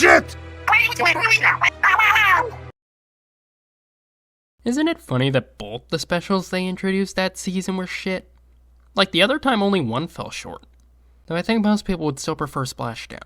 shit! Isn't it funny that both the specials they introduced that season were shit? Like, the other time only one fell short. Though I think most people would still prefer Splashdown.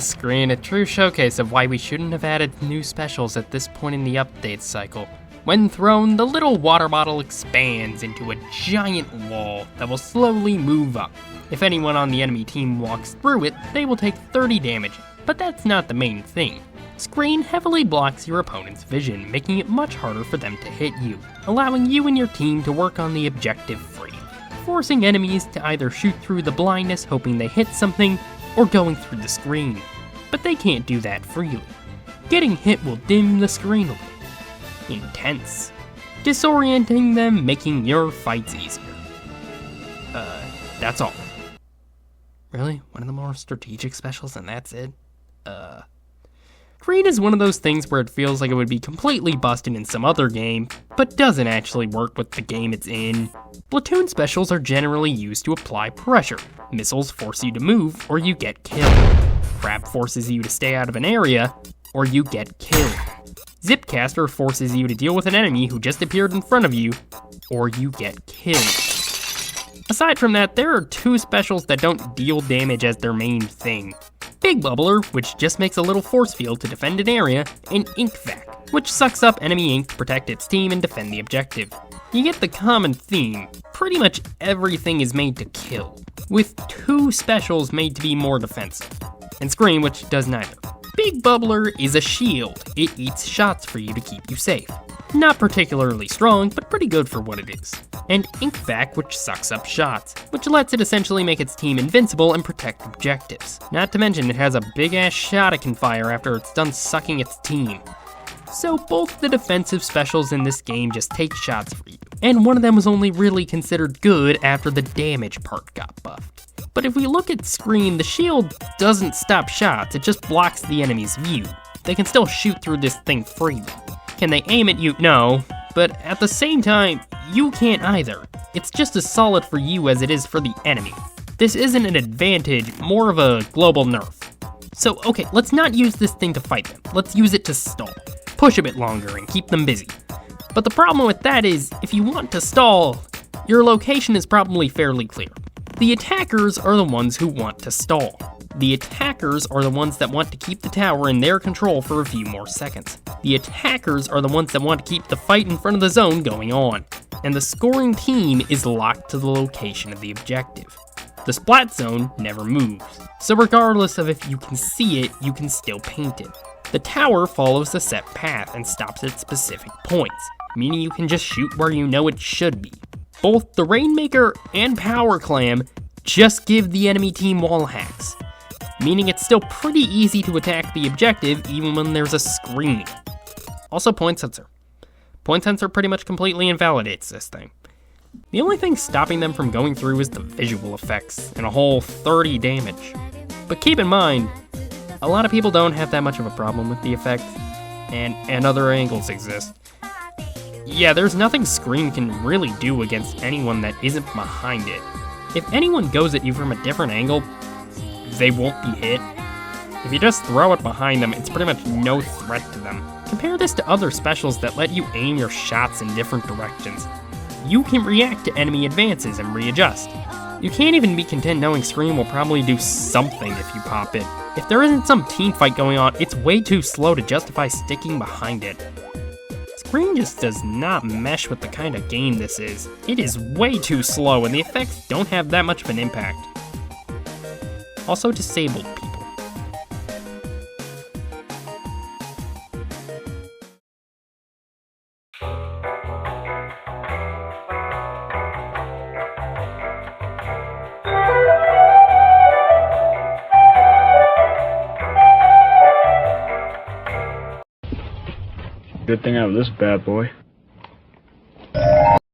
Screen, a true showcase of why we shouldn't have added new specials at this point in the update cycle. When thrown, the little water bottle expands into a giant wall that will slowly move up. If anyone on the enemy team walks through it, they will take 30 damage, but that's not the main thing. Screen heavily blocks your opponent's vision, making it much harder for them to hit you, allowing you and your team to work on the objective free, forcing enemies to either shoot through the blindness hoping they hit something, or going through the screen. But they can't do that freely. Getting hit will dim the screen a little. Intense. Disorienting them, making your fights easier. That's all. Really? One of the more strategic specials and that's it? Green is one of those things where it feels like it would be completely busted in some other game, but doesn't actually work with the game it's in. Platoon specials are generally used to apply pressure. Missiles force you to move, or you get killed. Crab forces you to stay out of an area, or you get killed. Zipcaster forces you to deal with an enemy who just appeared in front of you, or you get killed. Aside from that, there are two specials that don't deal damage as their main thing. Big Bubbler, which just makes a little force field to defend an area, and Ink Vac, which sucks up enemy ink to protect its team and defend the objective. You get the common theme. Pretty much everything is made to kill, with two specials made to be more defensive, and Scream, which does neither. Big Bubbler is a shield. It eats shots for you to keep you safe. Not particularly strong, but pretty good for what it is. And Ink Vac, which sucks up shots, which lets it essentially make its team invincible and protect objectives. Not to mention it has a big ass shot it can fire after it's done sucking its team. So both the defensive specials in this game just take shots for you, and one of them was only really considered good after the damage part got buffed. But if we look at Scream, the shield doesn't stop shots, it just blocks the enemy's view. They can still shoot through this thing freely. Can they aim at you? No, but at the same time, you can't either. It's just as solid for you as it is for the enemy. This isn't an advantage, more of a global nerf. So okay, let's not use this thing to fight them, let's use it to stall. Push a bit longer and keep them busy. But the problem with that is, if you want to stall, your location is probably fairly clear. The attackers are the ones who want to stall. The attackers are the ones that want to keep the tower in their control for a few more seconds. The attackers are the ones that want to keep the fight in front of the zone going on. And the scoring team is locked to the location of the objective. The splat zone never moves, so regardless of if you can see it, you can still paint it. The tower follows a set path and stops at specific points, meaning you can just shoot where you know it should be. Both the Rainmaker and Power Clam just give the enemy team wall hacks, meaning it's still pretty easy to attack the objective even when there's a screen. Also, Point Sensor. Point Sensor pretty much completely invalidates this thing. The only thing stopping them from going through is the visual effects and a whole 30 damage. But keep in mind, a lot of people don't have that much of a problem with the effect, and other angles exist. Yeah, there's nothing Scream can really do against anyone that isn't behind it. If anyone goes at you from a different angle, they won't be hit. If you just throw it behind them, it's pretty much no threat to them. Compare this to other specials that let you aim your shots in different directions. You can react to enemy advances and readjust. You can't even be content knowing Scream will probably do something if you pop it. If there isn't some team fight going on, it's way too slow to justify sticking behind it. Scream just does not mesh with the kind of game this is. It is way too slow and the effects don't have that much of an impact. Also disabled people. Good thing I have this bad boy.